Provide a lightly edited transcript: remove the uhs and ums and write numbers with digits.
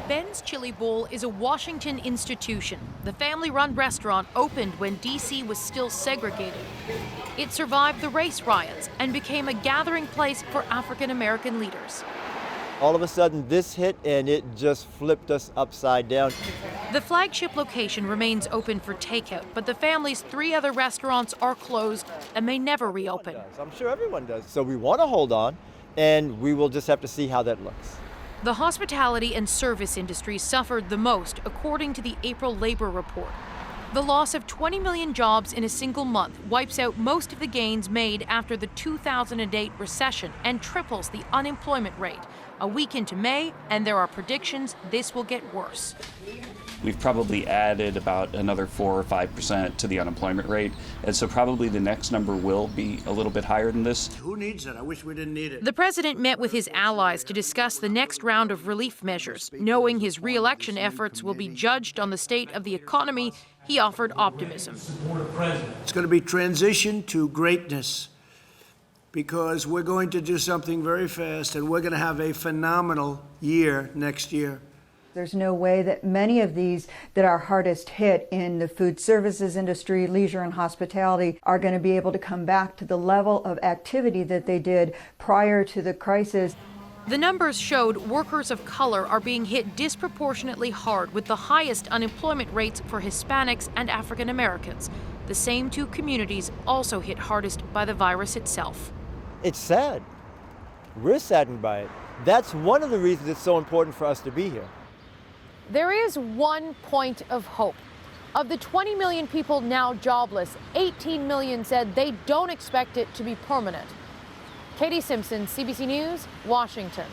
Ben's Chili Bowl is a Washington institution. The family-run restaurant opened when D.C. was still segregated. It survived the race riots and became a gathering place for African-American leaders. All of a sudden, this hit, and it just flipped us upside down. The flagship location remains open for takeout, but the family's 3 other restaurants are closed and may never reopen. I'm sure everyone does. So we want to hold on, and we will just have to see how that looks. The hospitality and service industries suffered the most, according to the April labor report. The loss of 20 million jobs in a single month wipes out most of the gains made after the 2008 recession and triples the unemployment rate. A week into May, and there are predictions this will get worse. We've probably added about another 4 or 5% to the unemployment rate, and so probably the next number will be a little bit higher than this. Who needs it? I wish we didn't need it. The president met with his allies to discuss the next round of relief measures. Knowing his re-election efforts will be judged on the state of the economy, he offered optimism. It's going to be transition to greatness, because we're going to do something very fast, and we're going to have a phenomenal year next year. There's no way that many of these that are hardest hit in the food services industry, leisure and hospitality are going to be able to come back to the level of activity that they did prior to the crisis. The numbers showed workers of color are being hit disproportionately hard, with the highest unemployment rates for Hispanics and African Americans. The same 2 communities also hit hardest by the virus itself. It's sad. We're saddened by it. That's one of the reasons it's so important for us to be here. There is one point of hope. Of the 20 million people now jobless, 18 million said they don't expect it to be permanent. Katie Simpson, CBC News, Washington.